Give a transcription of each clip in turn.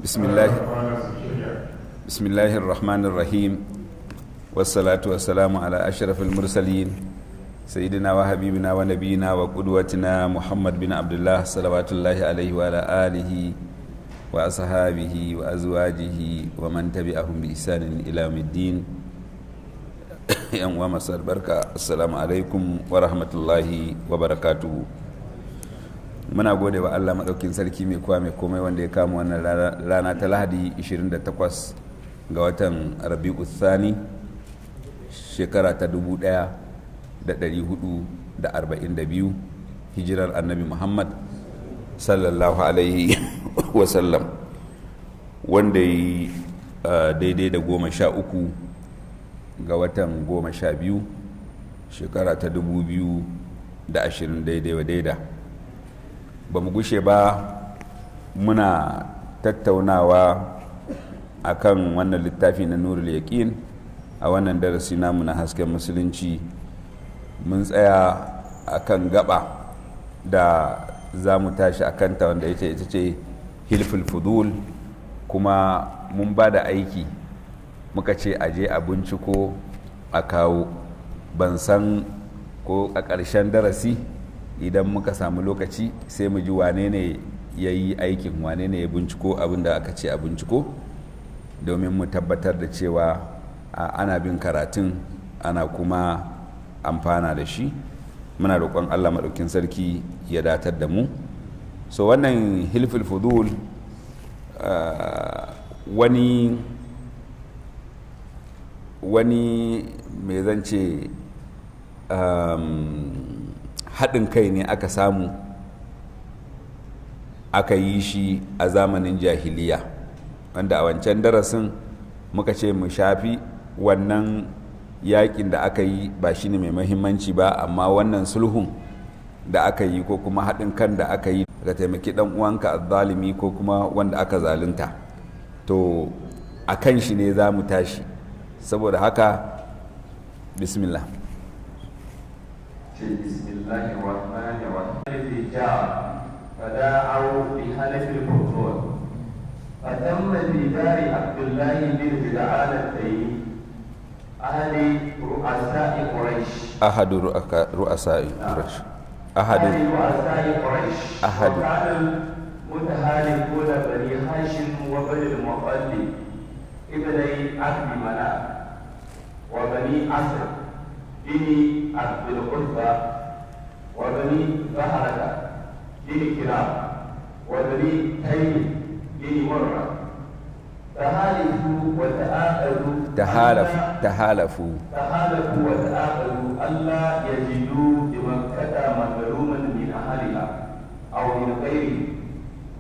Bismillahir Rahmanir Rahim. Wassalatu wassalamu ala ashrafil mursalin sayyidina wa habibina wa nabiyina wa qudwatina Muhammad bin Abdullah salawatullahi alaihi wa ala alihi wa ashabihi wa azwajihi wa man tabi'ahum bi ihsanin ila yawmiddin. Yan uwa masu albarka, assalamu alaikum wa rahmatullahi wa barakatuhu. Muna gode wa Allah maɗaukin sarki mai kowa mai komai wanda ya kama wannan rana ta Lahadi 28 ga watan Rabi'u Thani shekara ta 1442 hijirar Annabi Muhammad sallallahu alaihi wasallam, wanda yi daidai da 13 ga watan 12 shekara ta 2020 daidai wa daida. Ba mu gushe ba muna tattaunawa akan wannan littafi na Nurul Yaqin a wannan darasi namu na hasken musulunci. Mun tsaya akan gaba da za mu tashi akan ta wanda ita ce hilful fudul, kuma mun ba da aiki muka ce aje a binciko a kawo. Ban san ko a ƙarshen darasi idan muka samu lokaci sai mu ji wane ne ya yi aikin, wane ne ya binciko abin da aka ce a binciko, domin mu tabbatar da cewa ana bin karatun ana kuma amfana da shi. Muna roƙon Allah maɗaukin sarki ya datar da mu. So wannan hilful fudul wani mai zance haɗin kai ne aka samu aka yi shi a zamanin jahiliya, wanda a wancan darasin muka ce mu shafi wannan yakin da aka yi ba shi ne mai mahimmanci ba, amma wannan sulhun da aka yi ko kuma haɗin kan da aka yi ka taimaki ɗan uwanka azzalimi ko kuma wanda aka zalunta, to a kan shi ne za mu tashi. Saboda haka bismillah. بسم الله الرحمن الرحيم. الرجال فداعوا بحلف الفضول فتم في دار عبد الله بن جدعان التيمي أحد رؤساء قريش أحد رؤساء قريش وكان المتهالكون بني هاشم وبني المطلب ابني عبد مناف وبني أسد بني عبد العتبة وبني زهرة بني كلاب وبني تيم بني مرة تحالفوا وتآخذوا ألا يجدوا بمكة مظلوما من أهلها أو من غيره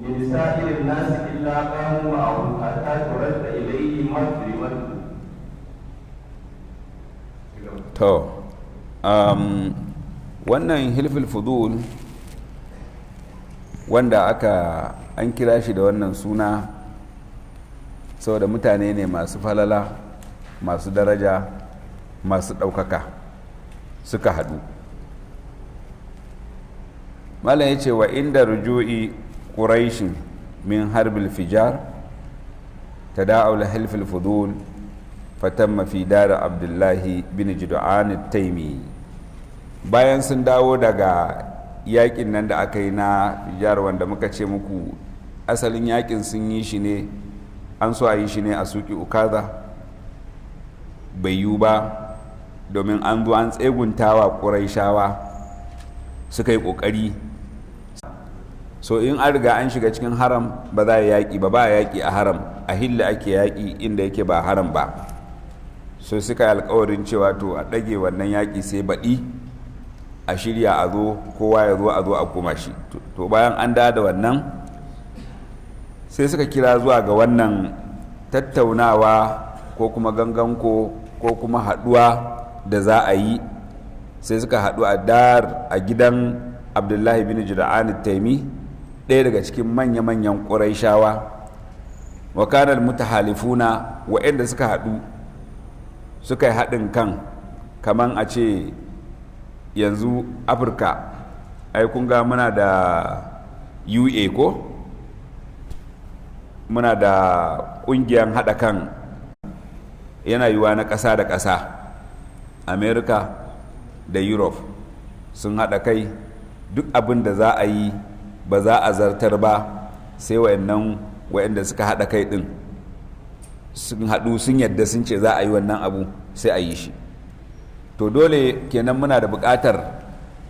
من سائر الناس إلا قاموا معه حتى ترد إليه مظلمته. wannan hilful fudul wanda an kira shi da wannan suna saboda mutane ne masu falala, masu daraja, masu ɗaukaka suka haɗu. Malam ya ce wa inda ruju'i ƙuraishin min harbil fijar ta da'aula hilful fudul fatamma fi dara abdullahi bin jud'an taimi. Bayan sun dawo daga yakin nan da aka yi na fijar, wanda muka ce muku asalin yakin sun yi shi ne, an so a yi shi ne a suki ukaza, bai yiwu ba domin an zo an tseguntawa ƙuraishawa suka yi ƙoƙari. So in an riga an shiga cikin haram ba za a yaƙi ba a yaƙi a haram, a hilla ake yaƙi inda yake ba haram ba. So suka yi alkawarin cewa to a ɗage wannan yaƙi sai baɗi a shirya a zo, kowa ya zo a zo a koma shi. To bayan an da wannan sai suka kira zuwa ga wannan tattaunawa ko kuma ganganko ko kuma haɗuwa da za a yi. Sai suka haɗu a gidan Abdullahi bin Jud'an taimi, ɗaya daga cikin manya-manyan ƙuraishawa. Wa kana al-mutahalifuna, waɗanda suka haɗu suka yi haɗin kan, kaman a ce yanzu Afirka, ai kun ga muna da UA ko muna da ƙungiyar haɗa kan yana yiwa na ƙasa da ƙasa, america da europe sun haɗa kai, duk abin da za a yi ba za a zartar ba sai wa'anda suka haɗa kai ɗin sun haɗu sun yadda sun ce za a yi wannan abu sai a yi shi. To dole kenan muna da buƙatar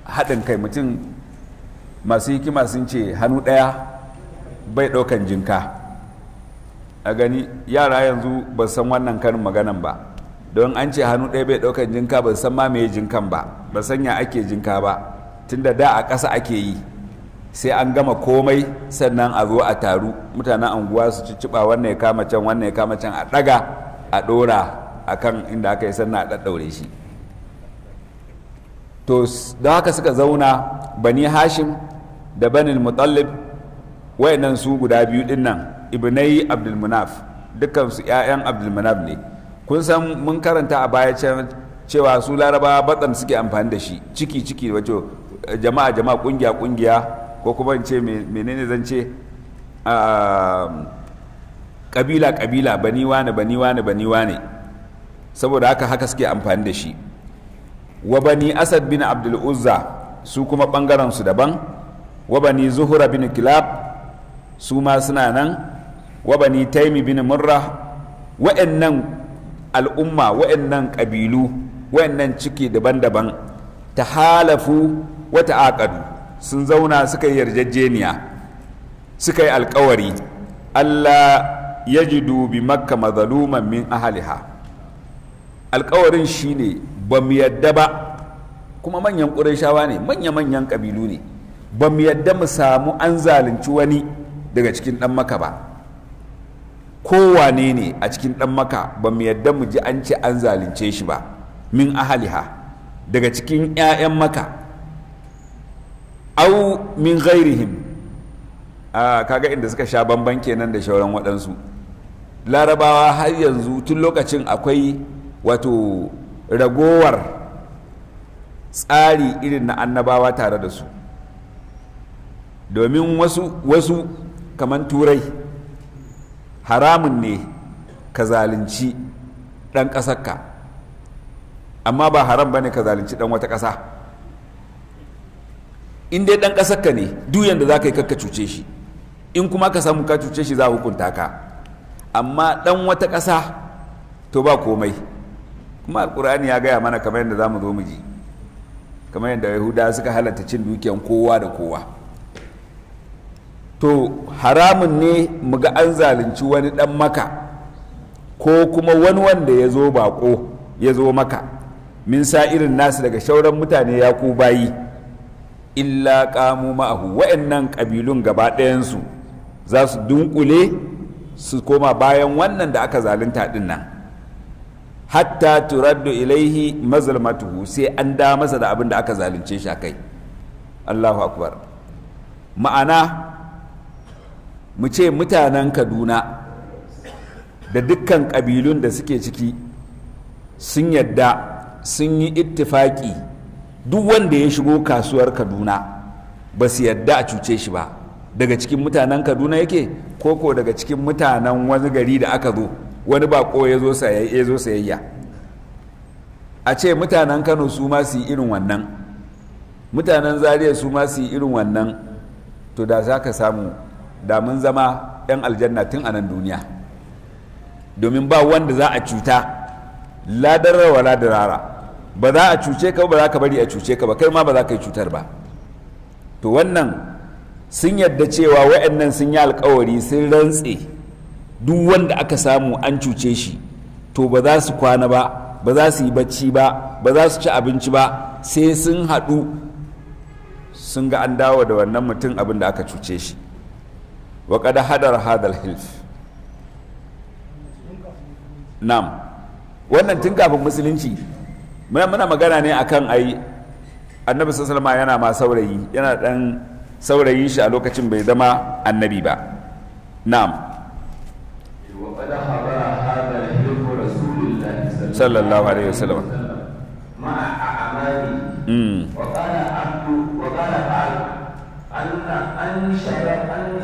haɗin kai. Mutum masu hikima sun ce hannu ɗaya bai ɗaukan jinka. A gani yara yanzu ba san wannan karin maganan ba, don an ce hannu ɗaya bai ɗaukan jinka ba san ma me jinkan ba, ba san ya ake jinka ba, tunda da a ƙasa ake yi, sai an gama komai sannan a zo a taru mutanen anguwa su cicciɓa wannan ya kama can wannan ya kama can, a ɗaga a ɗora a kan inda aka yi sannan a ɗaɗɗaure shi. To don haka suka zauna bani hashim da bani mutallib, wayannan su guda biyu din nan ibnai abdulmunaf, dukkansu 'ya'yan abdulmunaf ne. Kun san mun karanta a baya cewa su larabawa batsan suke amfani da shi, ciki wato jama'a kungiya ko kuma in ce menene zan ce kabila bani wane, saboda haka suke amfani da shi. Wa bani asad bin abdul uzza su kuma bangaren su daban, wa bani zuhura bin kilab su ma suna nan, wa bani taimi bin murra. Wa'annan al'umma, wa'annan kabilu, wa'annan ciki daban-daban ta halafu wa ta'aqadu, sun zauna suka yi yarjejeniya, suka yi alkawari Allah yajidu bi makka mazluman min ahliha. Alkawarin shine ba mu yadda ba, kuma manyan ƙurayshawa ne, manya-manyan ƙabilu ne, ba mu yadda mu samu an zalunci wani daga cikin ɗan maka ba, kowane ne a cikin ɗan maka ba mu yadda mu ji an ce an zalunce shi ba, min ahaliha, daga cikin 'ya'yan maka, au min ghairihim. Kaga inda suka sha bamban kenan da shauran waɗansu. Larabawa har yanzu tun lokacin akwai wato ragowar tsari irin na annabawa tare da su, domin wasu kamar turai haramun ne ka zalunci ɗan ƙasarka, amma ba haram ba ne ka zalunci ɗan wata ƙasa. In dai ɗan ƙasarka ne duk yadda za ka yi kakka cuce shi, in kuma ka samu ka cuce shi za a hukunta ka, amma ɗan wata ƙasa to ba komai. Kuma alkur'ani ya gaya mana kamar yadda za mu zo mu ji, kamar yadda yahuda suka halatta cin dukiyan kowa da kowa. To haramun ne mu ga an zalunci wani dan maka ko kuma wani wanda ya zo bako ya zo maka, min sa'irin nasu daga shauran mutane ya ku bayi, illa qamu ma'ahu. Wa'annan kabilun gaba ɗayansu za su dunkule su koma bayan wannan da aka zalunta din nan, hatta turaddu ilaihi mazlamatuhu, sai an da masa da abin da aka zalunce shi kai. Allahu akbar. Ma'ana mu ce mutanen Kaduna da dukkan kabilun da suke ciki sun yadda, sun yi ittifaki, duk wanda ya shigo kasuwar Kaduna ba su yadda a cuce shi ba, daga cikin mutanen Kaduna yake koko daga cikin mutanen wani gari da aka zo, wani bako ya zo sayayya. A ce mutanen Kano su ma su yi irin wannan, mutanen Zaria su ma su yi irin wannan, to da za ka samu da mun zama 'yan aljanna tun a nan duniya, domin ba wanda za a cuta ladarra wa ladarara, ba za a cuce ka ba za ka bari a cuce ka ba, kai ma ba za ka yi cutar ba. To wannan sun yadda cewa wa'annan sun yi alkawari, sun rantse duk wanda aka samu an cuce shi to ba za su kwana ba, ba za su yi bacci ba, ba za su ci abinci ba, sai sun haɗu sun ga an dawo da wannan mutum abin da aka cuce shi. wa qad hadar hadal hilf. Nam, wannan tun kafin musulunci. Muna magana ne akan ai annabi sallallahu alaihi wasallam yana ma saurayi, yana dan saurayin shi a lokacin bai zama annabi ba. Na'am. وقد حضر هذا الحلف رسول الله sallallahu alaihi wasallam مع أعماله وقال بعد أن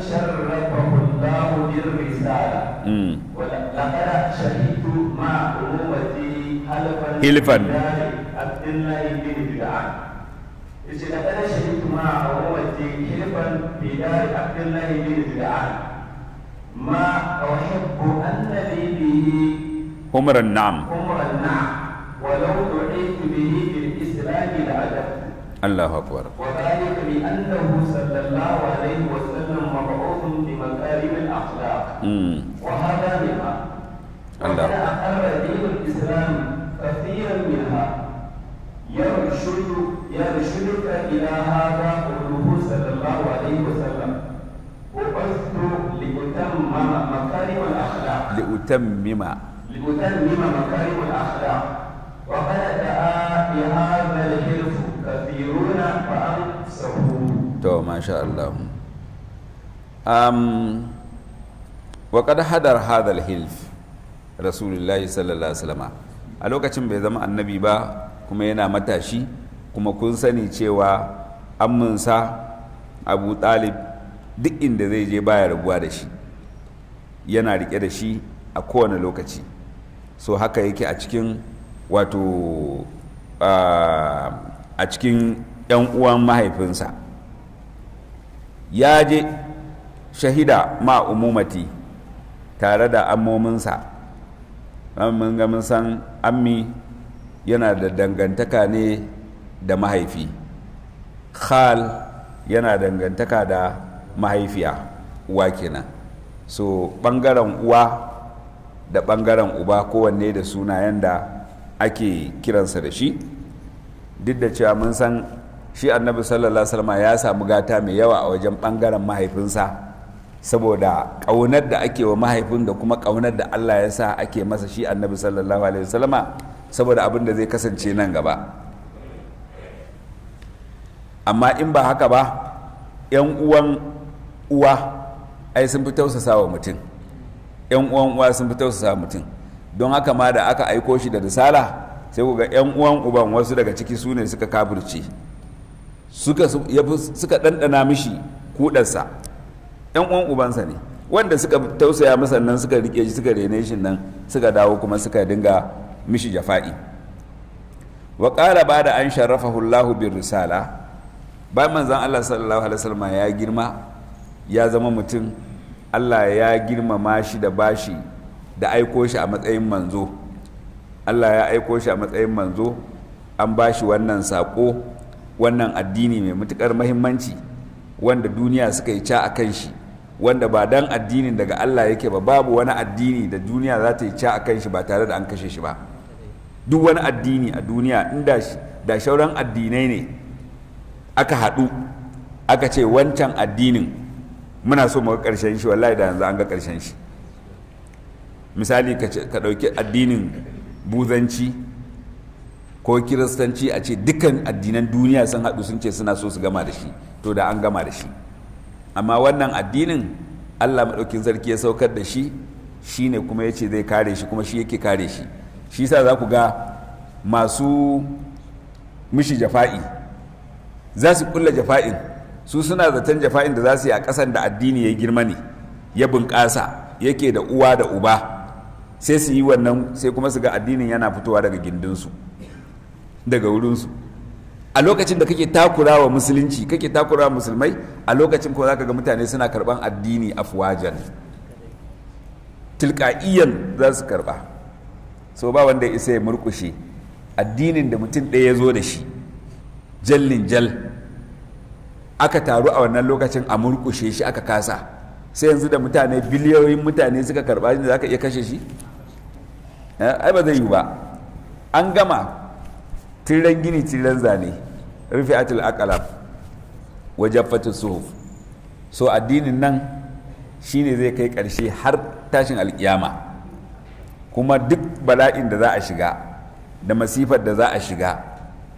شرفه الله بالرسالة ولقد شهدت مع أمومتي حلفا عبد الله بن جدعان لقد شهدت مع أمومتي حلفا في دار عبد الله بن جدعان ما أحب أن لي به حمر النعم ولو دعيت به بالإسلام لعجبت. الله أكبر. وذلك لأنه صلى الله عليه وسلم مبعوث بمكارم الأخلاق وهذا منها. وقد أقر دين الإسلام كثيرا منها يرشدك إلى هذا قوله صلى الله عليه وسلم وبثت لأتمم مكارم الأخلاق لأتمم مكارم الأخلاق وقد دعا بهذا الحلف كثيرون فأنصفوه. تو ما شاء الله. وقد حضر هذا الحلف رسول الله صلى الله عليه وسلم a lokacin bai zama annabi ba kuma yana matashi kuma kun sani cewa amminsa Abu Talib duk inda zai je baya rabuwa da shi, yana rike da shi a kowane lokaci. So haka yake a cikin wato a cikin 'yan uwan mahaifinsa. Ya je shahida ma umumati tare da ammominsa. Mun ga mun san ammi yana da dangantaka ne da mahaifi, khal yana dangantaka da mahaifiya, uwa kenan. So ɓangaren uwa da ɓangaren uba kowanne da sunayen da ake kiransa da shi, duk da cewa mun san shi annabi sallallahu alaihi wasallam ya samu gata mai yawa a wajen ɓangaren mahaifinsa, saboda ƙaunar da ake wa mahaifin da kuma ƙaunar da Allah ya sa ake masa shi annabi sallallahu alaihi wasallama, saboda abin da zai kasance nan gaba. Amma in ba haka ba, 'yan uwan uwa ai sun fi tausasa wa mutum, 'yan uwan uwa sun fi tausasa wa mutum. Don haka ma da aka aiko shi da risala, sai ku ga 'yan uwan uban wasu daga ciki su ne suka kafirce, suka ɗanɗana mishi kuɗarsa. 'Yan uwan ubansa ne wanda suka tausaya masa nan, suka rike shi, suka rene shi nan, suka dawo kuma suka dinga mishi jafa'i. Wa qala ba'da an sharafahu Allahu bir risala, bayan manzon Allah sallallahu alaihi wasallam ya girma, ya zama mutum, Allah ya girmama shi da bashi da aiko shi a matsayin manzo. Allah ya aiko shi a matsayin manzo, an bashi wannan sako, wannan addini mai matukar muhimmanci wanda duniya suka yi ca akan shi, wanda ba dan addinin daga Allah yake ba, babu wani addini da duniya za ta yi ca akan shi ba tare da an kashe shi ba. Duk wani addini a duniya inda da shauran addinai ne aka haɗu aka ce wancan addinin muna so mu ga ƙarshen shi, wallahi da yanzu an ga ƙarshen shi. Misali ka ɗauki addinin buzanci ko kiristanci, a ce dukkan addinan duniya sun haɗu sun ce suna so su gama da shi, to da an gama da shi. Amma wannan addinin Allah maɗaukin sarki ya saukar da shi, shi ne kuma ya ce zai kare shi, kuma shi yake kare shi. Shi sa za ku ga masu mishi jafa'i za su kulla jafa'in, su suna zaton jafa'in da za su yi a ƙasan da addini ya girma ne, ya bunƙasa, yake da uwa da uba, sai su yi wannan, sai kuma su ga addinin yana fitowa daga gindinsu, daga wurinsu. A lokacin da kake takura wa musulunci, kake takura wa musulmai, a lokacin ko zaka ga mutane suna karban addini afwajan, tilqa'iyan za su karba. So ba wanda isa ya murkushe addinin da mutum ɗaya ya zo da shi, jallin jal, aka taru a wannan lokacin a murkushe shi aka kasa. Sai yanzu da mutane, biliyoyin mutane suka karba shi, da zaka iya kashe shi? Ai ba zai yi ba. An gama tiran gini tiran zane, rufi'atul aqlam wa jaffatus suhuf. So addinin nan shine zai kai ƙarshe har tashin alƙiyama, kuma duk bala'in da za a shiga da masifar da za a shiga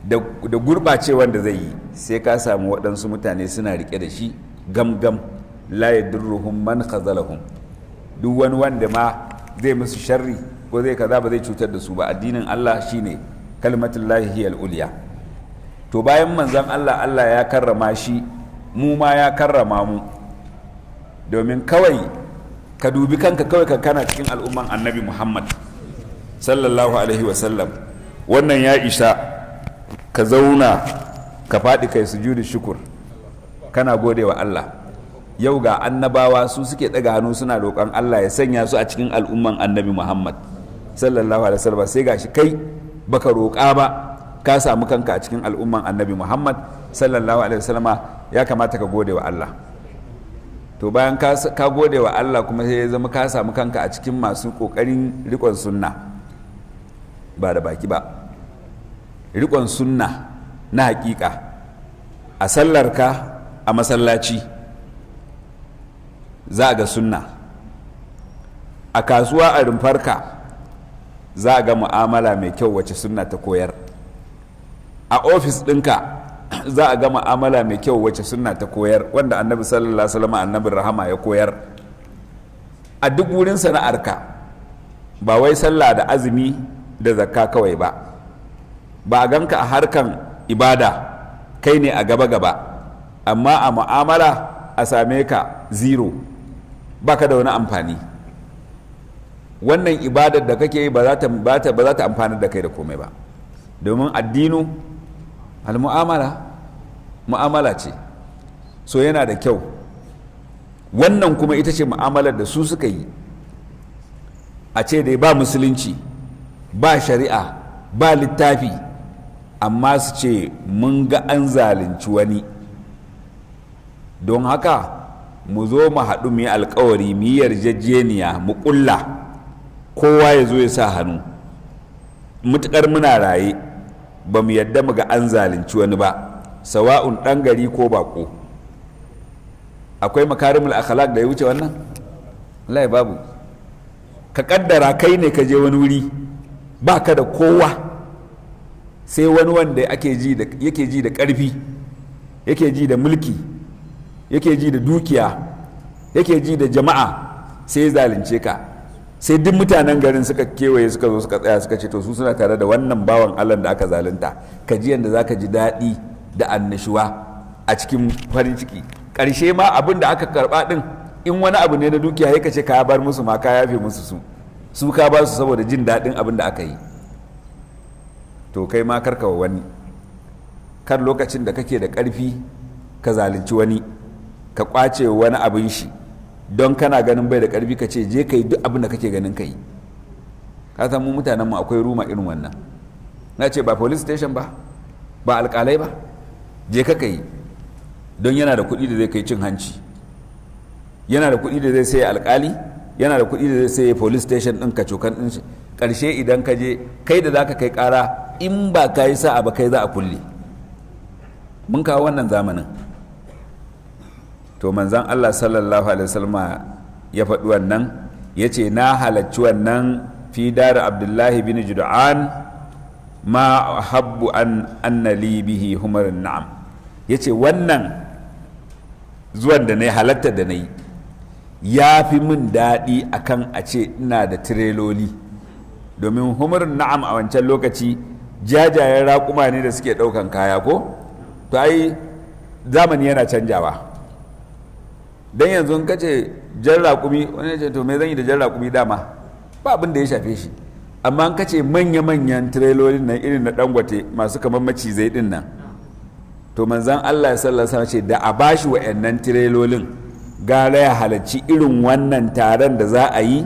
da gurɓacewar da zai yi, sai ka samu waɗansu mutane suna riƙe da shi gamgam, la yadurruhum man khazalahum. Duk wani wanda ma zai musu sharri ko zai kaza ba zai cutar da su ba. Addinin Allah shine kalmatullahi hiyal uliya. To bayan manzon Allah, Allah ya karrama shi, mu ma ya karrama mu, domin kawai ka dubi kanka kawai ka kana cikin al'umman annabi Muhammad sallallahu alaihi wasallam, wannan ya isa ka zauna ka faɗi kai sujudu shukur kana gode wa Allah. Yau ga annabawa su suke ɗaga hannu suna roƙon Allah ya sanya su a cikin al'umman annabi Muhammad sallallahu alaihi wasallam, sai gashi kai baka roƙa ba ka samu kanka a cikin al'umman annabi Muhammad sallallahu alaihi wasallama. Ya kamata ka gode wa Allah. To bayan ka gode wa Allah kuma sai ya zama ka samu kanka a cikin masu ƙoƙarin riƙon sunna, ba da baki ba, riƙon sunna na haƙiƙa a sallarka a masallaci za a ga sunna, a kasuwa a rumfarka za a ga mu'amala mai kyau wacce sunna ta koyar, a ofis ɗinka za a ga mu'amala mai kyau wacce sunna ta koyar, wanda annabi sallallahu alaihi wasallam annabin rahama ya koyar. A duk wurin sana'arka, ba wai sallah da azumi da zakka kawai ba a ganka a harkan ibada kai ne a gaba amma a mu'amala a same ka zero, baka da wani amfani. Wannan ibadar da kake yi ba za ta amfani da kai da komai ba, domin addinu mu'amala ce, so yana da kyau. Wannan kuma ita ce mu'amalar da su suka yi, a ce dai ba musulunci ba shari'a ba littafi, amma su ce mun ga an zalunci wani, don haka mu zo mu haɗu mu yi alkawari mu yi yarjejeniya mu ƙulla, kowa ya zo ya sa hannu, mutuƙar muna raye ba mu yadda mu ga an zalunci wani ba, sawa'un ɗan gari ko baƙo. Akwai makarimul akhlaq da ya wuce wannan? wallahi babu. Ka kaddara kai ne ka je wani wuri ba ka da kowa sai wani wanda yake ji da ƙarfi, yake ji da mulki, yake ji da dukiya, yake ji da jama'a, sai zalunce ka, sai duk mutanen garin suka kewaye suka zo suka tsaya suka ce to su suna tare da wannan bawan Allah da aka zalunta. Ka ji yadda za ka ji daɗi da annashuwa a cikin farin ciki. Ƙarshe ma abin da aka karɓa ɗin, in wani abu ne na dukiya ya kace ka bar musu ma ka yafe musu su ka ba su saboda jin daɗin abin da aka yi. To kai ma karkawa wani, kar lokacin da kake da ƙarfi ka zalunci wani, ka ƙwace wani abin shi don kana ganin bai da ƙarfi ka ce je ka yi duk abin da kake ganin ka yi. Ka san mu mutanenmu akwai ruma irin wannan, na ce ba police station ba alƙalai ba, je ka yi don yana da kuɗi da zai kai cin hanci, yana da kuɗi da zai sai alƙali, yana da kuɗi da zai sai police station ɗin ka cokan ɗin shi. Ƙarshe idan ka je kai da za ka kai ƙara, in ba ka yi sa'a ba kai za a kulle. Mun kawo wannan zamanin. To manzan Allah sallallahu alaihi wasallam ya faɗi wannan, ya ce na halarci wannan fi dar Abdullahi bin Jud'an ma habbu an annali bihi humarin na'am. Ya ce wannan zuwan da na yi, halartar da na yi, ya fi min daɗi akan a ce ina da tireloli, domin humarin na'am a wancan lokaci jajayen raƙuma ne da suke ɗaukan kaya ko? To ai zamani yana canjawa. Don yanzu in kace jan raƙumi, wani ya ce to me zan yi da jan raƙumi dama ba abin da ya shafe shi, amma in kace manya-manyan tirelolin nan irin na Dangote masu kamar macizai din nan, to manzan Allah sallallahu alaihi wasallam ce da a bashi wa'annan tirelolin gara ya halarci irin wannan taron da za a yi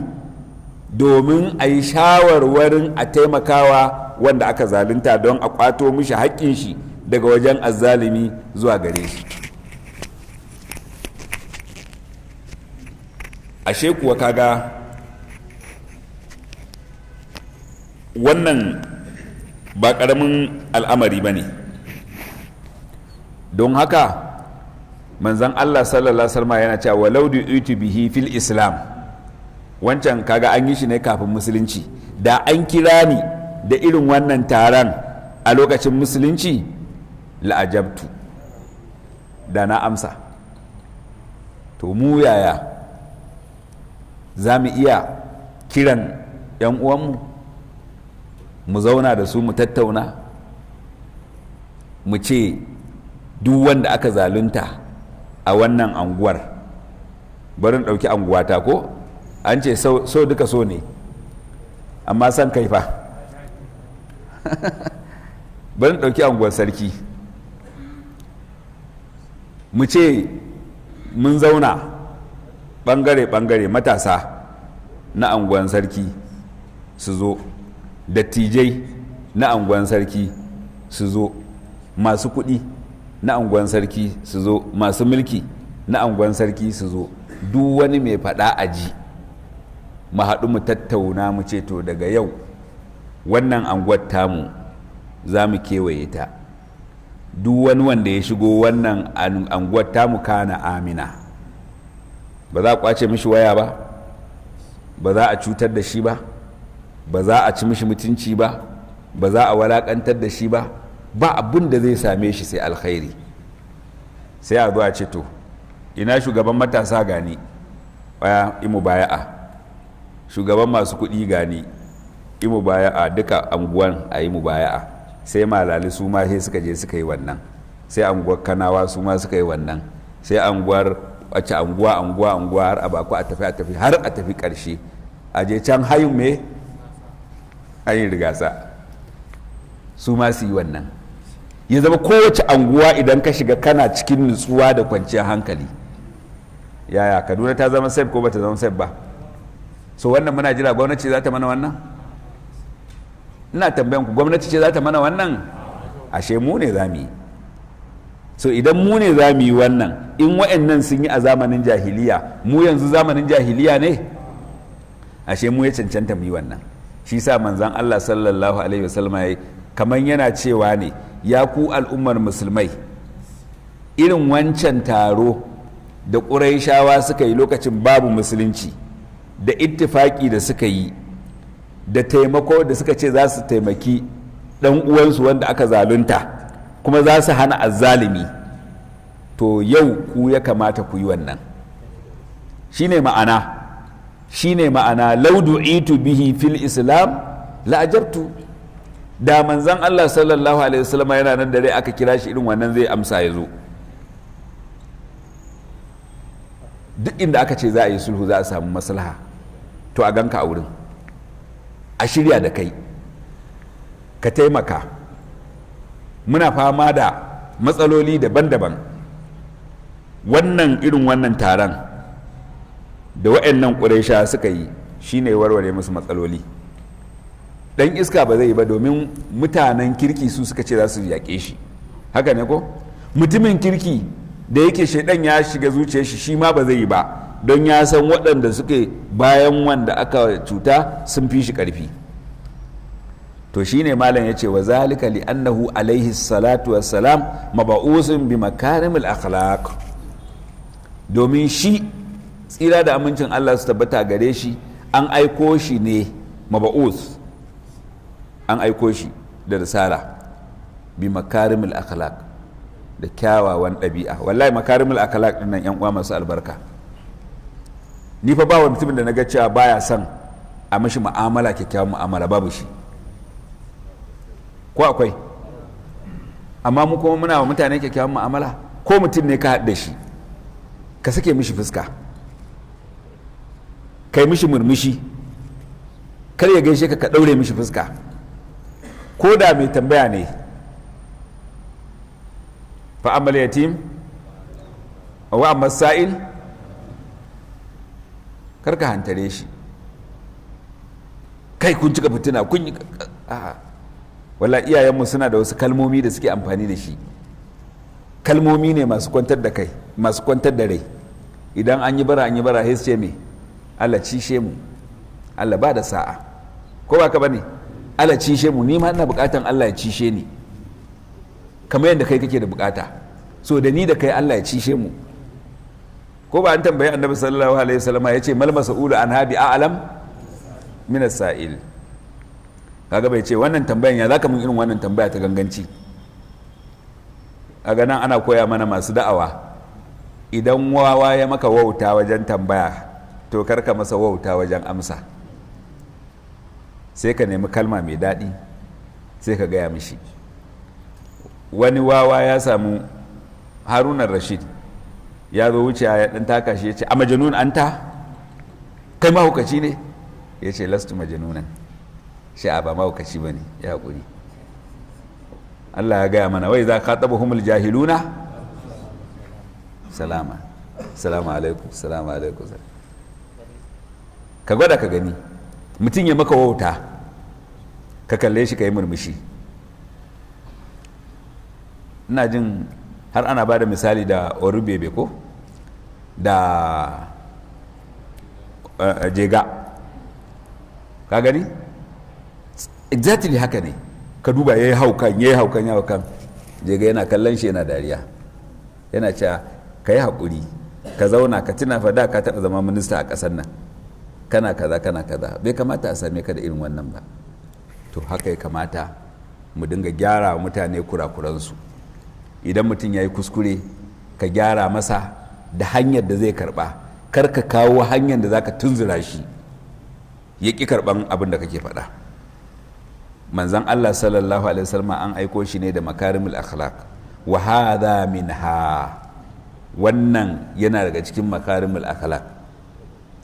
domin a yi shawarwarin a taimakawa wanda aka zalunta don a kwato mishi haƙƙin shi daga wajen azzalimi zuwa gare shi. Ashe kuwa kaga wannan ba ƙaramin al'amari ba ne. Don haka manzan Allah sallallahu alaihi wasallam yana cewa walau du'itu bihi fil islam, wancan kaga an yi shi ne kafin musulunci, da an kira ni da irin wannan taron a lokacin musulunci la'ajabtu, da na amsa. To mu yaya za mu iya kiran 'yan uwanmu mu zauna da su mu tattauna, mu ce duk wanda aka zalunta a wannan anguwar, bari ɗauki anguwata ko an ce so duka so ne amma san kai fa bari ɗauki anguwar sarki mu ce mun zauna ɓangare-ɓangare matasa na anguwan sarki su zo, dattijai na anguwan sarki su zo, masu kuɗi na anguwan sarki su zo, masu mulki na anguwan sarki su zo, duk wani mai faɗa a ji mu haɗu mu tattauna mu ce to daga yau wannan anguwar tamu za mu kewaye ta, duk wani wanda ya shigo wannan anguwar tamu kana amina, ba za a kwace mishi waya ba, ba za a cutar da shi ba, ba za a ci mishi mutunci ba, ba za a walakantar da shi ba, ba abin da zai same shi sai alkhairi. sai a zo a ce to ina shugaban matasa gani baya imu baya'a, shugaban masu kuɗi gani imu baya'a, duka anguwan a yi mu baya'a. sai malali su ma sai suka je suka yi wannan, sai anguwar kanawa su ma suka yi wannan, sai anguwar wacce anguwa har a baku a tafi har a tafi ƙarshe a je can hayin me ayin rigasa su ma su yi wannan. Ya zama kowace anguwa idan ka shiga kana cikin nutsuwa da kwanciyar hankali. Yaya Kaduna ta zama safe ko ba ta zama safe ba? So wannan muna jira gwamnati za ta mana wannan? Ina tambayan ku, gwamnati ce za ta mana wannan? Ashe mu ne za mu yi. So idan mu ne za mu yi wannan, in wa'annan sun yi a zamanin jahiliya, mu yanzu zamanin jahiliya ne? Ashe mu ya cancanta mu yi wannan. Shi sa manzon Allah sallallahu alaihi wasallam yayi kamar yana cewa ne, ya ku al'ummar musulmai, irin wancan taro da ƙuraishawa suka yi lokacin babu musulunci, da ittifaki da suka yi, da taimako da suka ce za su taimaki ɗan uwansu wanda aka zalunta kuma za su hana azzalimi, to yau ku ya kamata ku yi wannan. shine ma'ana law du'itu bihi fil islam la ajabtu. Da manzon Allah sallallahu alaihi wasallam yana nan da rai aka kira shi irin wannan zai amsa ya zo. Duk inda aka ce za a yi sulhu za a samu maslaha, to a ganka a wurin, a shirya da kai, ka taimaka. Muna fama da matsaloli daban-daban. Irin wannan taron da wa'annan ƙuraisha suka yi shine warware musu matsaloli. Dan iska ba zai yi ba, domin mutanen kirki su suka ce za su yaƙe shi, haka ne ko? Mutumin kirki da yake shaidan ya shiga zuciyar shi ma ba zai yi ba, don ya san waɗanda suke bayan wanda aka cuta sun fi shi ƙarfi. To shine malam yace wa zalika li annahu alaihi salatu wassalam mab'usun bi makarimil akhlaq, domin shi tsira da amincin Allah su tabbata gare shi an aiko shi ne mab'us, an aiko shi da risala bi makarimil akhlaq, da kyawawan ɗabi'a. Wallahi makarimil akhlaq din nan yan uwa masu albarka, ni fa ba wani mutumin da naga cewa baya son a mishi mu'amala, kyakkyawan mu'amala, babu shi. Ko akwai? Amma mu kuma muna wa mutane kyakkyawan mu'amala. Ko mutum ne ka haɗa shi, ka sake mishi fuska, kai mishi murmushi, kar ya gaishe ka ɗaure mishi fuska. Ko da mai tambaya ne, fa amal yatim wa amma sa'il, kar ka hantare shi, kai kun cika fitina kun yi wala iyayenmu suna da wasu kalmomi da suke amfani da shi, kalmomi ne masu kwantar da kai, masu kwantar da rai. Idan an yi bara sai su ce me, Allah cishe mu, Allah ba da sa'a, ko ba ka bane? Allah cishe mu, ni ma ina bukatan Allah ya cishe ni kamar yadda kai kake da bukata, so da ni da kai Allah ya cishe mu. Ko ba an tambayi annabi sallallahu alaihi wasallam ya ce mal mas'ulu an habi a'lam min as-sa'il. Kaga bai ce wannan tambayan ya zaka mun irin wannan tambaya ta ganganci. Kaga nan ana koya mana masu da'awa, idan wawa ya maka wauta wajen tambaya, to karka masa wauta wajen amsa, sai ka nemi kalma mai daɗi sai ka gaya mishi. Wani wawa ya samu Harunan Rashid, ya zo wuce ya ɗan taka shi ya ce a majanun anta, kai mahaukaci ne? Ya ce lastu majanunan. shi a ba mahaukaci ba ne, ya haƙuri. Allah ya gaya mana wai za ka taɓa humul jahiluna salamu alaikum salamu alaikum. Ka gwada ka gani mutum ya maka wauta ka kalle shi ka yi murmushi. Ina jin har ana ba da misali da orubebe ko da jega, ka gani exactly haka ne. Ka duba ya yi haukan jega yana kallon shi yana dariya, yana cewa ka yi haƙuri ka zauna ka tuna fa da ka taɓa zama minista a ƙasar nan kana kaza bai kamata a same ka da irin wannan ba. To haka ya kamata mu dinga gyara mutane kurakuransu. Idan mutum ya yi kuskure ka gyara masa da hanyar da zai karba, kar ka kawo hanyar da za ka tunzura shi ya ƙi karɓan abin da kake faɗa. Manzan Allah sallallahu alaihi wasallam an aiko shi ne da makarimul akhlaq, wa hadha minha, wannan yana daga cikin makarimul akhlaq.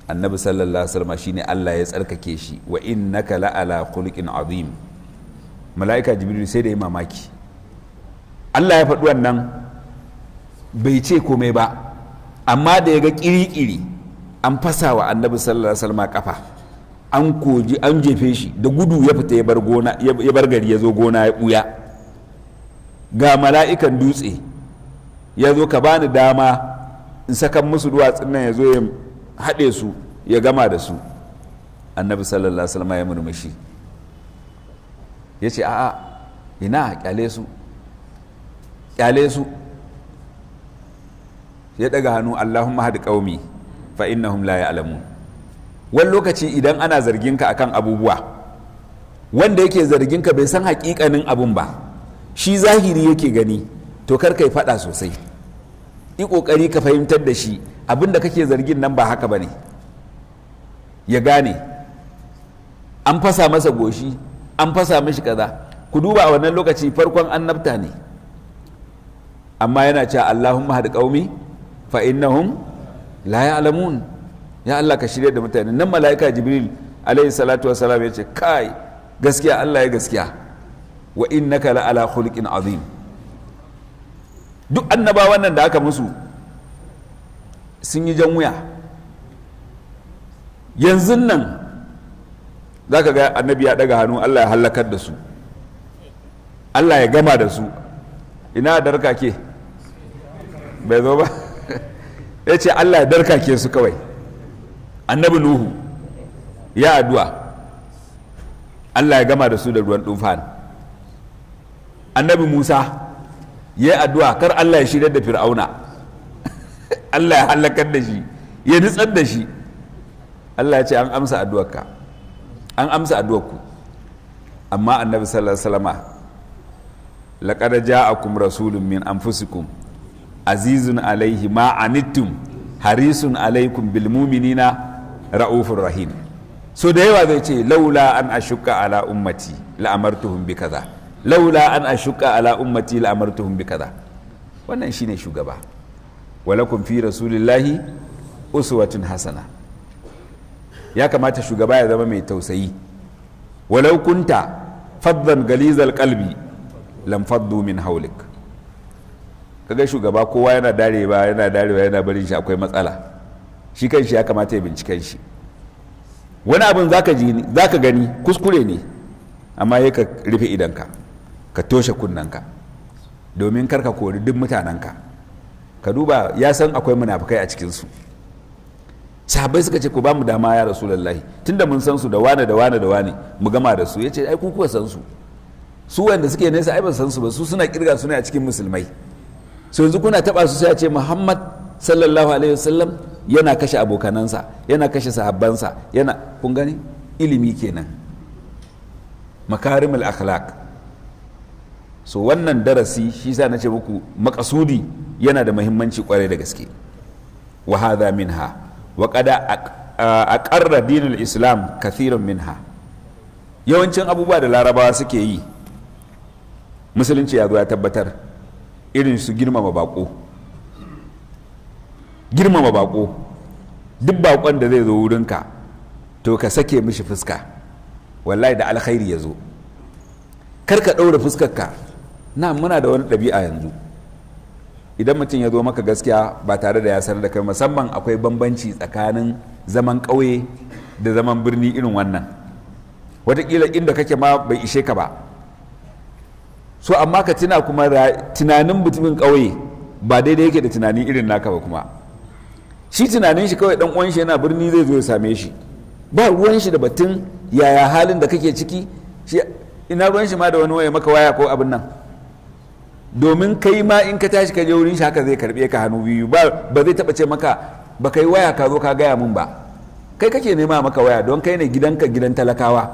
Annabi sallallahu alaihi wasallam shine Allah ya tsarkake shi, wa innaka la'ala khuluqin azim. Mala'ika Jibril sai da yi mamaki. Allah ya faɗi wannan bai ce komai ba, amma da ya ga ƙiri-ƙiri an fasa wa Annabi sallallahu alaihi wasallam kafa, an jefe shi da gudu ya fita ya bar gari ya zo gona ya ɓuya. Ga mala'ikan dutse ya zo ka bani dama in sakan musu duwatsun nan ya zo ya haɗe su ya gama da su. Annabi sallallahu alaihi wasallam ya murmushi ya ce a'a ina kyale su ya daga hannu, Allahumma hadi qaumi fa innahum la ya'lamun. Wani lokaci idan ana zargin ka akan abubuwa, wanda yake zargin ka bai san hakikanin abun ba, shi zahiri yake gani, to kar kai fada sosai, yi kokari ka fahimtar da shi abin da kake zargin nan ba haka bane, ya gane. An fasa masa goshi, an fasa mishi kaza. Ku duba a wannan lokaci farkon annabta ne, amma yana cewa Allahumma hadi qaumi fa innahum la ya'lamun. Ya Allah ka shirya da mutane. Nan mala'ika Jibril alaihi salatu wassalam ya ce kai gaskiya, Allah ya gaskiya, wa innaka la ala khuluqin azim. Duk annabawan nan da aka musu sun yi jan wuya. Yanzu nan zaka ga annabi ya daga hannu, Allah ya halakar da su, Allah ya gama da su. Ina darkake bai zo ba ya ce Allah ya darkake su kawai. Annabi Nuhu ya addu'a Allah ya gama da su da ruwan tufan. Annabi Musa ya addu'a kar Allah ya shirya da Fir'auna Allah ya halakar da shi, ya nutsar da shi. Allah ya ce an amsa addu'arka, an amsa addu'arku. Amma Annabi sallallahu alaihi wasallama laqad ja'akum rasulun min anfusikum azizun alaihi ma anittum harisun alaikum bil mu'minina ra'ufur rahim. So da yawa zai ce laula an ashukka ala ummati la amartuhum bi kaza, laula an ashukka ala ummati la amartuhum bi kaza. Wannan shine shugaba. Walakum fi rasulillahi uswatun hasana. Ya kamata shugaba ya zama mai tausayi. Walau kunta faddan galizal qalbi lam faddu min hawlik. Kaga shugaba kowa yana darewa yana barin shi, akwai matsala. Shi kanshi ya kamata ya binciken shi. Wani abin zaka gani kuskure ne, amma ya ka rufe idanka, ka toshe kunnanka, domin karka kori duk mutanenka. Ka duba, ya san akwai munafukai a cikinsu. Sahabbai suka ce ku ba mu dama ya Rasulullahi, tunda mun san su da wane mu gama da su. Ya ce ai ku kuwa san su, su wanda suke nesa ai ba san su ba, su suna kirga su ne a cikin musulmai. So yanzu kuna taba su sai a ce Muhammad sallallahu alaihi wasallam yana kashe abokanansa, yana kashe sahabbansa, yana, kun gani ilimi kenan, makarimul akhlaq. So wannan darasi shi sa nace muku makasudi yana da muhimmanci kwarai da gaske. Wa hadha minha wa qad aqarra dinul islam kathirun minha. Yawancin abubuwa da larabawa suke yi musulunci ya zo ya tabbatar, irin su girmama bako, duk bakon da zai zo wurinka to ka sake mishi fuska, wallahi da alkhairi ya zo. Kar ka ɗaura fuskarka. Na muna da wani ɗabi'a yanzu, idan mutum ya zo maka gaskiya ba tare da ya sanar da kai, musamman akwai bambanci tsakanin zaman ƙauye da zaman birni irin wannan. Wataƙila inda kake ma bai ishe ka ba, so amma ka tuna kuma tunanin mutumin ƙauye ba daidai yake da tunanin irin naka ba. Kuma shi tunanin shi kawai ɗan uwan shi yana birni zai zo ya same shi, ba ruwan shi da batun yaya halin da kake ciki. Shi ina ruwan shi ma da wani waya maka waya ko abin nan, domin kai ma in ka tashi ka je wurin shi haka zai karbe ka hannu biyu, ba zai taba ce maka ba kai waya ka zo ka gaya mun ba. Kai kake nema maka waya don kai ne gidanka gidan talakawa,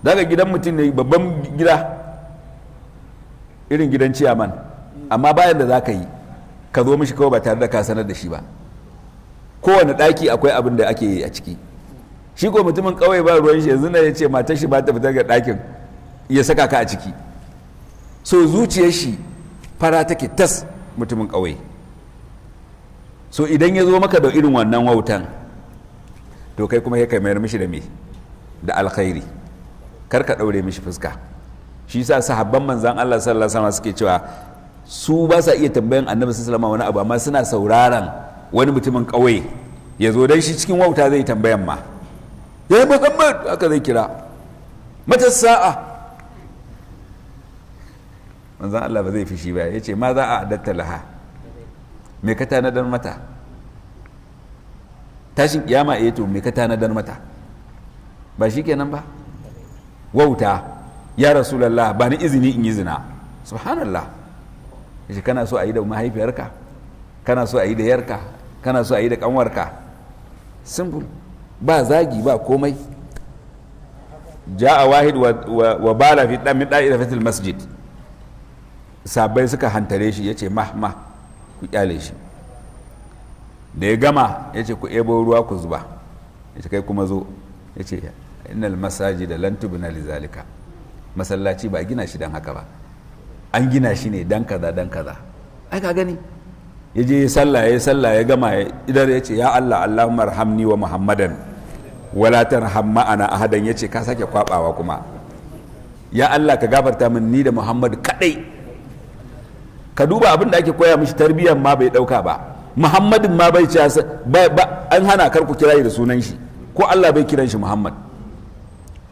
daga gidan mutum ne babban gida irin gidan ciyaman, amma bayan da za ka yi ka zo mishi kawai ba tare da ka sanar da shi ba. Kowane ɗaki akwai abin da ake yi a ciki. Shi ko mutumin ƙauye ba ruwan shi, yanzu na ya ce matar shi ba ta fitar ga ɗakin ya saka ka a ciki. So zuciyar shi fara take tas mutumin ƙauye. So idan ya zo maka da irin wannan wautan, to kai kuma ya kai mayar mishi da me, da alkhairi. Kar ka ɗaure mishi fuska. Shi sa sahabban manzan Allah sallallahu alaihi wasallam suke cewa su ba sa iya tambayan annabi sallallahu alaihi wasallam wani abu, amma suna sauraron wani mutumin ƙauye ya zo, dan shi cikin wauta zai tambayan ma, ya Muhammad haka zai kira, mata sa'a. Manzan Allah ba zai fishi ba, ya ce ma za a adatta laha, me ka tanadar mata? Tashin kiyama to me ka tanadar mata? Ba shi kenan ba? Wauta, ya Rasulallah ba ni izini in yi zina. Subhanallah. Ya ce kana so a yi da mahaifiyarka, kana so a yi da yarka, kana so a yi da kanwarka. Simple, ba zagi ba komai. Ja'a wahid wa bala fi dan min da'ifatil masjid. Sabai suka hantare shi, yace mahma ku kyale shi. Da ya gama yace ku ebo ruwa ku zuba, yace kai kuma zo, yace innal masajida lan tubna lizalika. Masallaci ba gina shi dan haka ba, an gina shi ne dan kaza dan kaza. Ai ka gani, ya je ya sallah ya gama idan ya ce ya Allah Allahumma arhamni wa Muhammadan wala tarham ma'ana ahadan. Ya ce ka sake kwabawa kuma, ya Allah ka gafarta min ni da Muhammad kadai. Ka duba abin da ake koya mishi, tarbiyyar ma bai dauka ba. Muhammadin ma bai ce an hana kar ku kira da sunan shi, ko Allah bai kiran shi Muhammad.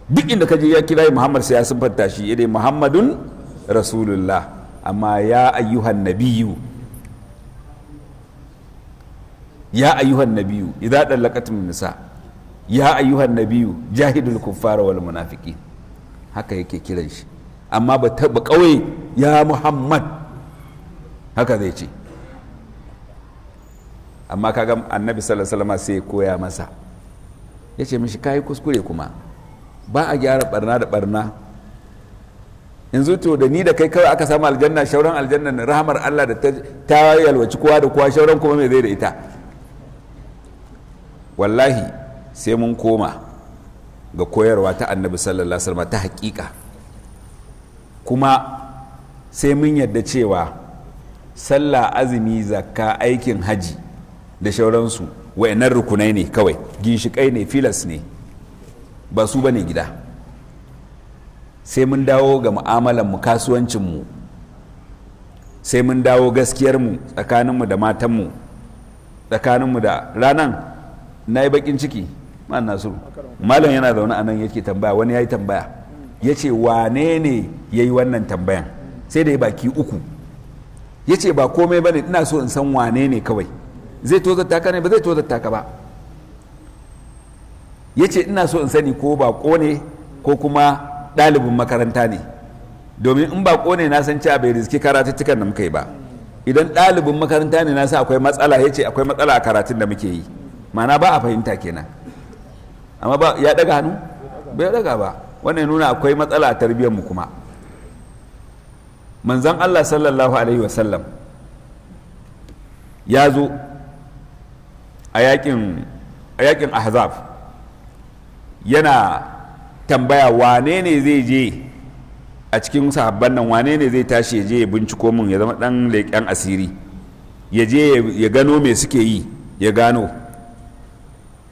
Duk inda ka je ya kira Muhammad sai ya siffanta shi, ya dai Muhammadun Rasulullah. Amma ya ayyuhan nabiyyu, ya ayyuhan nabiyyu idza dallaqatum nisa, ya ayyuhan nabiyyu jahidul kuffara wal munafiqin. Haka yake kiran shi. Amma ba kawai ya Muhammad haka zai ce. Amma kaga annabi sallallahu alaihi wasallam sai koya masa, yace mishi kai kuskure, kuma ba a gyara barna da barna. Yanzu to da ni da kai kawai aka samu aljanna, shauran aljanna rahamar Allah da ta yalwaci kowa da kowa, shauran kuma me zai da ita? Wallahi sai mun koma ga koyarwa ta annabi sallallahu alaihi wasallam ta hakika, kuma sai mun yadda cewa sallah, azumi, zakka, aikin haji da shauransu wayannan rukunai ne kawai, ginshikai ne, filas ne, ba su bane gida. Sai mun dawo ga mu'amalanmu, kasuwancinmu, sai mun dawo gaskiyarmu tsakaninmu da matanmu, tsakaninmu da ranan. Na yi bakin ciki, ma Nasiru, malam yana zaune a nan yake tambaya, wani ya yi tambaya, ya ce wane ne ya yi wannan tambayan, sai da ya baki uku. Ya ce ba komai ba ne, ina so in san wane ne kawai, zai tozarta ka ne, ba zai tozarta ka ba. Ya ce ina so in sani ko baƙo ne ko kuma ɗalibin makaranta ne, domin in baƙo ne na san cewa bai rizki karatuttukan da muka yi ba. Idan ɗalibin makaranta ne na san akwai matsala, ya ce akwai matsala a karatun da muke yi, mana ba a fahimta kenan. Amma ba ya daga hannu, bai daga ba, wannan nuna akwai matsala a tarbiyyar mu. Kuma manzon Allah sallallahu alaihi wasallam ya zo a yakin ahzab, yana tambaya wane ne zai je a cikin sahabban nan, wane ne zai tashi ya je ya binciko mun, ya zama dan leƙen asiri, ya je ya gano me suke yi, ya gano.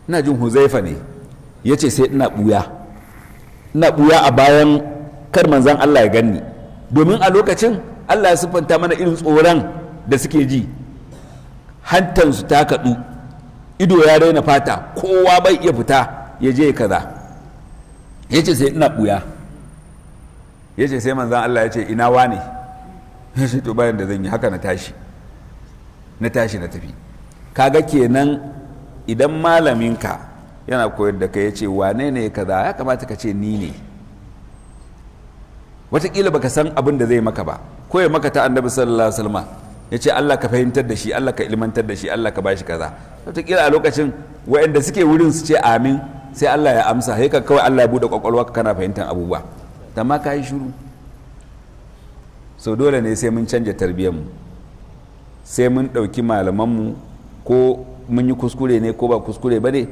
ina jin Huzaifa ne ya ce sai ina ɓuya a bayan kar manzan Allah ya ganni, domin a lokacin Allah ya siffanta mana irin tsoron da suke ji, hantansu ta kaɗu, ido ya raina fata, kowa bai iya fita ya je kaza. Ya ce sai ina ɓuya, ya ce sai manzan Allah ya ce ina wane, ya ce to bayan da zan yi haka na tashi na tafi. Kaga kenan idan malaminka yana koyar da ka ya ce wane ne kaza, ya kamata ka ce ni ne. Wataƙila baka san abin da zai maka ba, ko ya maka ta annabi sallallahu alaihi wasallam ya ce Allah ka fahimtar da shi, Allah ka ilmantar da shi, Allah ka bashi kaza. Wataƙila a lokacin waɗanda suke wurin su ce amin, sai Allah ya amsa, sai ka kawai Allah ya buɗe ƙwaƙwalwa kana fahimtar abubuwa, amma ka yi shiru. So dole ne sai mun canja tarbiyyarmu, sai mun ɗauki malamanmu, ko mun yi kuskure ne ko ba kuskure ba ne,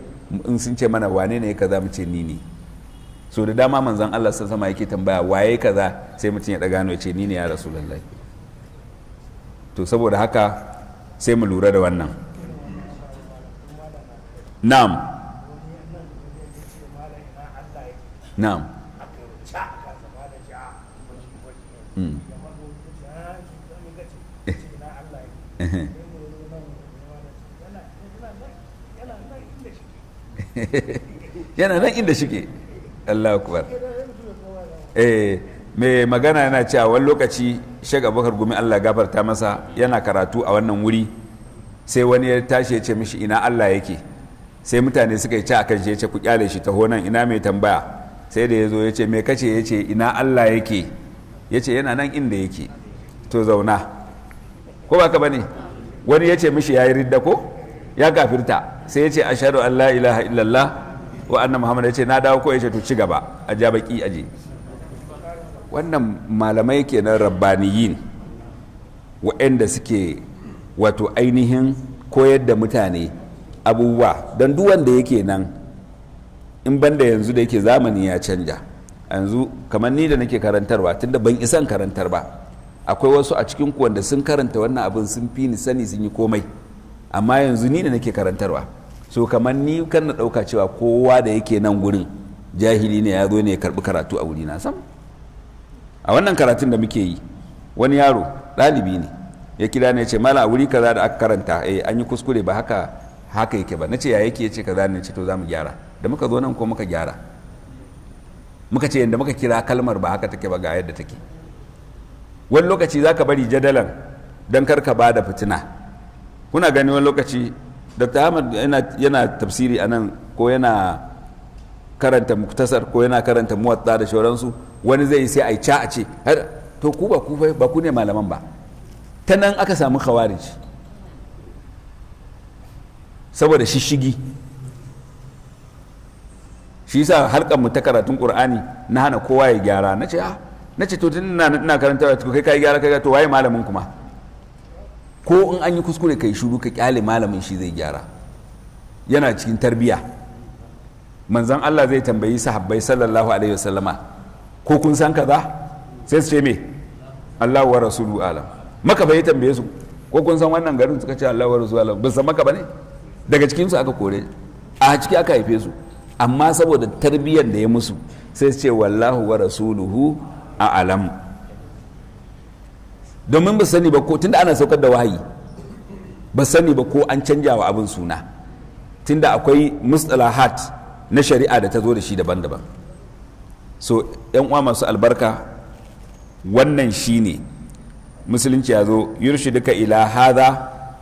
in sun ce mana wane ne kaza mu ce ni ne. So da dama manzon Allah sallallahu alaihi wasallam yake tambaya waye kaza, sai mutum ya ɗaga hannu ya ce ni ne ya Rasulullahi. To saboda haka sai mu lura da wannan. Na'am na'am yana nan inda shike. Allahu akbar. Mai magana yana cewa wani lokaci Sheikh Abubakar Gumi Allah gafarta masa yana karatu a wannan wuri, sai wani ya tashi ya ce mishi ina Allah yake, sai mutane suka yi ci a kan shi, ya ce ku kyale shi taho nan, ina mai tambaya. Sai da ya zo ya ce me kace, ya ce ina Allah yake, ya ce yana nan inda yake, to zauna. Ko ba ka bane? Wani ya ce mishi ya yi ridda ko ya kafirta, sai ya ce ashhadu an la ilaha illallah wa anna Muhammad, ya ce na dawo, ko ya ce to ci gaba, a ja baki aje. Wannan malamai kenan rabbaniyin waɗanda suke wato ainihin koyar da mutane abubuwa, don duk wanda yake nan, in banda yanzu da yake zamani ya canja. Yanzu kamar ni da nake karantarwa, tunda ban isan karantar ba, akwai wasu a cikin ku wanda sun karanta wannan abin, sun fi ni sani, sun yi komai, amma yanzu ni da nake karantarwa. So kamar ni kan na ɗauka cewa kowa da yake nan gurin jahili ne, ya zo ne ya karɓi karatu a wuri na sam. A wannan karatun da muke yi, wani yaro ɗalibi ne ya kira ne ya ce mala a wuri kaza da aka karanta an yi kuskure, ba haka yake ba. Na ce ya yake, ya ce kaza ne, ce to za mu gyara. Da muka zo nan ko muka gyara, muka ce yadda muka kira kalmar ba haka take ba, ga yadda take. Wani lokaci za ka bari jadalan don karka ba da fitina. Kuna gani wani lokaci Dr. Ahmad yana tafsiri a nan, ko yana karanta muktasar, ko yana karanta muwatta da shauransu, wani zai sai a yi ca a ce to ku ba ku ne malaman ba. Ta nan aka samu khawarij, saboda shishigi. Shi yasa halkan mu ta karatun Qur'ani na hana kowa ya gyara. Na ce to tun ina karanta, kai kai gyara, kai to waye malamin kuma? Ko in an yi kuskure kai shiru, ka kyale malamin, shi zai gyara. Yana cikin tarbiya. Manzon Allah zai tambayi sahabbai sallallahu alaihi wasallama, ko kun san kaza? Sai su ce me? Allah wa rasulu alam. Maka bai tambaye su, ko kun san wannan garin? Suka ce Allah wa rasulu alam. Ba san maka bane? Daga cikin su aka kore, a ciki aka haife su, amma saboda tarbiyyar da ya musu, sai su ce wallahu wa rasuluhu a'lam. Domin ba sani ba ko tunda ana saukar da wahayi, ba sani ba ko an canja wa abin suna, tunda akwai mustalahat na shari'a da ta zo da shi daban-daban. So yan uwa masu albarka, wannan shine musulunci ya zo yurshiduka ila hadha,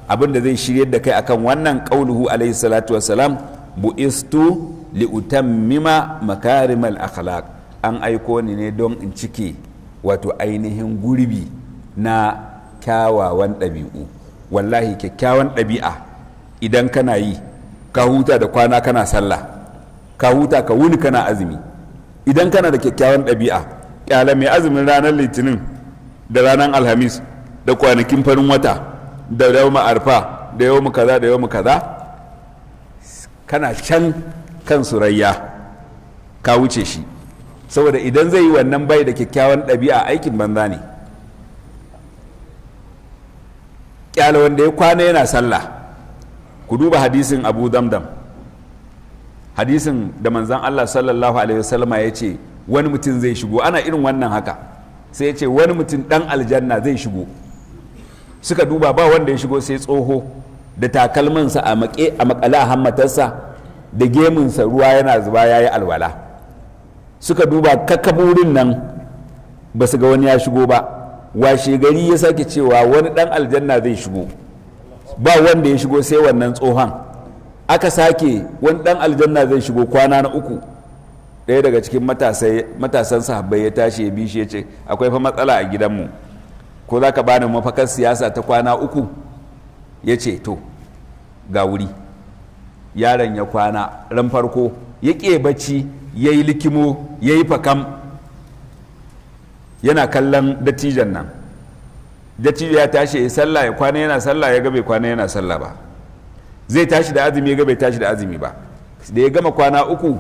abinda zai shiryar da kai akan wannan. Qauluhu alaihi salatu wassalam, bu'istu li utammima makarimal akhlaq, an aiko ni ne don in cike wato ainihin gurbi na kyawawan ɗabi'u. Wallahi kyakkyawan ɗabi'a idan kana yi, ka huta da kwana kana sallah, ka huta ka wuni kana azumi. Idan kana da kyakkyawan ɗabi'a, ƙyala mai azumin ranar litinin da ranar alhamis da kwanakin farin wata da yau arfa da yau kaza da yau kaza, kana can kan surayya ka wuce shi. Saboda idan zai yi wannan bai da kyakkyawan ɗabi'a, aikin banza ne. Ƙyala wanda ya kwana yana sallah, ku duba hadisin Abu Damdam hadisin da manzon Allah sallallahu alaihi wasallama ya ce wani mutum zai shigo, ana irin wannan haka, sai ya ce wani mutum dan aljanna zai shigo. Suka duba ba wanda ya shigo sai tsoho da takalmansa a makale a hammatarsa da gemunsa ruwa yana zuba ya yi alwala. Suka duba kakkaburin nan ba su ga wani ya shigo ba. Washe gari ya sake cewa wani dan aljanna zai shigo, ba wanda ya shigo sai wannan tsohon. Aka sake wani dan aljanna zai shigo, kwana na uku ɗaya daga cikin matasan sahabbai ya tashi ya bi shi ya ce akwai fa matsala a gidanmu, ko za ka bani mafakar siyasa ta kwana uku? Ya ce to ga wuri. Yaron ya kwana ran farko ya ƙe bacci, ya yi likimo, ya yi fakam, yana kallon dattijan nan. Dattijo ya tashi ya sallah, ya kwana yana sallah, ya ga bai kwana yana sallah ba. Zai tashi da azumi, ya ga bai tashi da azumi ba. Da ya gama kwana uku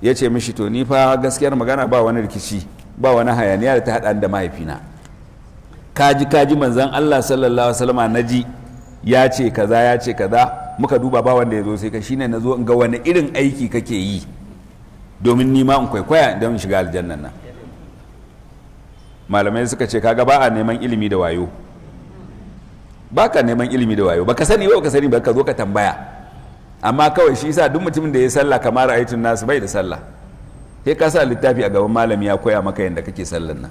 ya ce mishi to ni fa gaskiyar magana ba wani rikici, ba wani hayaniya da ta haɗa da mahaifina. Kaji manzan Allah sallallahu alaihi wasallam naji ya ce kaza ya ce kaza, muka duba ba wanda ya zo sai ka, shine na zo in ga wani irin aiki kake yi domin ni ma in kwaikwaya don shiga aljannan nan. Malamai suka ce kaga ba a neman ilimi da wayo, ba ka neman ilimi da wayo, baka sani ba ka sani ba ka zo ka tambaya. Amma kawai shi yasa duk mutumin da ya sallah kamar ayatun nasu bai da sallah, sai ka sa littafi a gaban malami ya koya maka yadda kake sallan nan.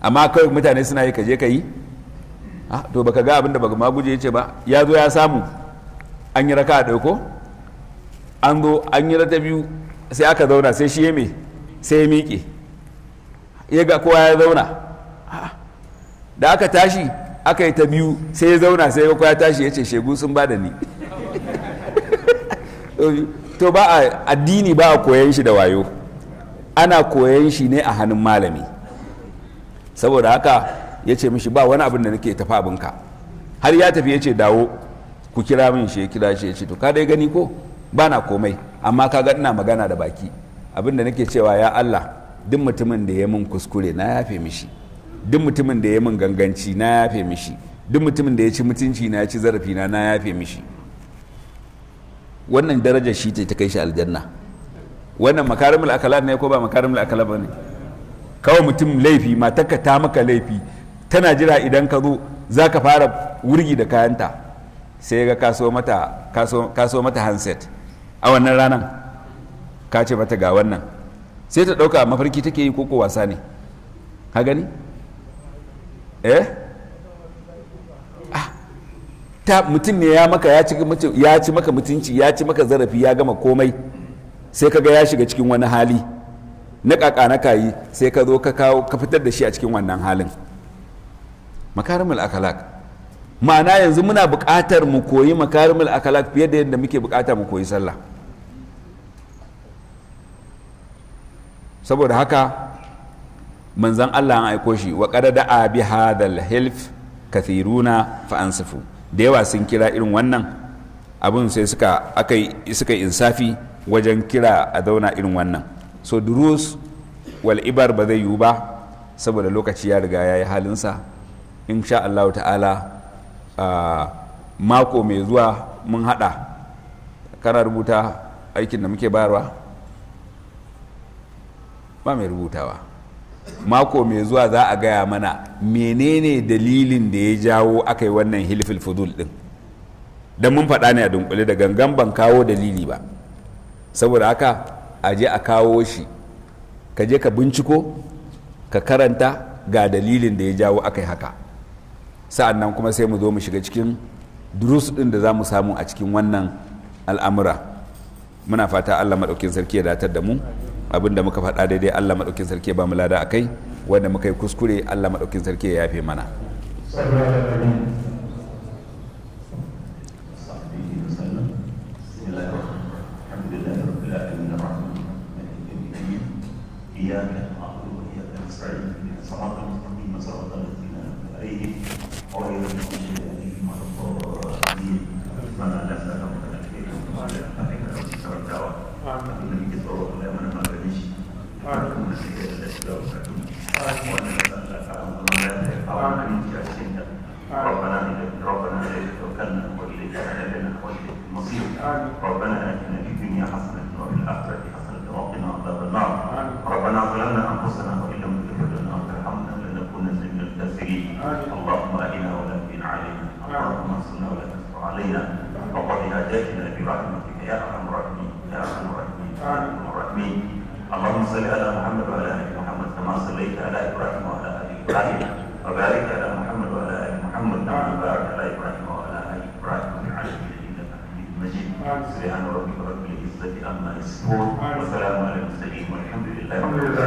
Amma kawai mutane suna yi kaje ka yi, to baka ga abin da baka maguje ya ce ba. Ya zo ya samu an yi raka a ɗauko, an zo an yi rata biyu, sai aka zauna, sai shi ya me sai ya miƙe, ya ga kowa ya zauna. Da aka tashi aka yi ta biyu, sai ya zauna, sai ya kowa ya tashi, ya ce shegu sun ba da ni. To ba a addini ba a koyan shi da wayo, ana koyan shi ne a hannun malami. Saboda haka ya ce mishi ba wani abin da nake tafi abinka. Har ya tafi ya ce dawo ku kira min shi, ya kira shi ya ce to ka dai gani ko ba na komai, amma ka ga ina magana da baki. Abin da nake cewa ya Allah, duk mutumin da ya min kuskure na yafe mishi, duk mutumin da ya min ganganci na yafe mishi, duk mutumin da ya ci mutunci na, ya ci zarafi na yafe mishi. Wannan darajar shi ta kai shi aljanna. Wannan makarimul akalat ne ko ba makarimul akalat ba ne? Kawai mutum laifi, matarka ta maka laifi, tana jira idan ka zo za ka fara wurgi da kayanta, sai ga kaso mata handset a wannan ranar, ka ce mata ga wannan, sai ta ɗauka mafarki take yi koko wasa ne, ka gani? Mutum ne ya ci maka mutunci, ya ci maka zarafi, ya gama komai, sai kaga ya shiga cikin wani hali na kaka na kayi, sai ka zo ka fitar da shi a cikin wannan halin. Makarimul akhlaq, ma'ana yanzu muna buƙatar mu koyi makarimul akhlaq fiye da yadda muke buƙata mu koyi sallah. Saboda haka manzon Allah an aiko shi, wa qad da'a bi hadal hilf kathiruna fa ansafu. Da yawa sun kira irin wannan abin, sai suka insafi wajen kira a zauna irin wannan. So durus wal ibar ba zai yiwu ba saboda lokaci ya riga ya yi halinsa. Insha Allah ta'ala mako mai zuwa mun hada, kana rubuta aikin da muke bayarwa? Ba mai rubutawa. Mako mai zuwa za a gaya mana menene dalilin da ya jawo aka yi wannan hilfil fudul din. Don mun faɗa ne a dunkule, da gangan ban kawo dalili ba, saboda haka a je a kawo shi, ka je ka binciko, ka karanta ga dalilin da ya jawo aka yi haka. Sa'an nan kuma sai mu zo mu shiga cikin durus din da za mu samu a cikin wannan al'amura. Muna fata Allah maɗaukin sarki ya datar da mu. Abin da muka faɗa daidai Allah maɗaukin sarki ba mu lada a kai, wanda muka yi kuskure Allah maɗaukin sarki ya yafe mana. ربنا آتنا في الدنيا حسنة اللهم صل على محمد وعلى ال محمد كما صليت على ابراهيم وعلى ال ابراهيم وبارك على محمد وعلى ال محمد كما باركت على ابراهيم وعلى ال ابراهيم في العالمين انك حميد مجيد. سبحان ربك رب العزه عما يصفون وسلام على المرسلين والحمد لله رب العالمين.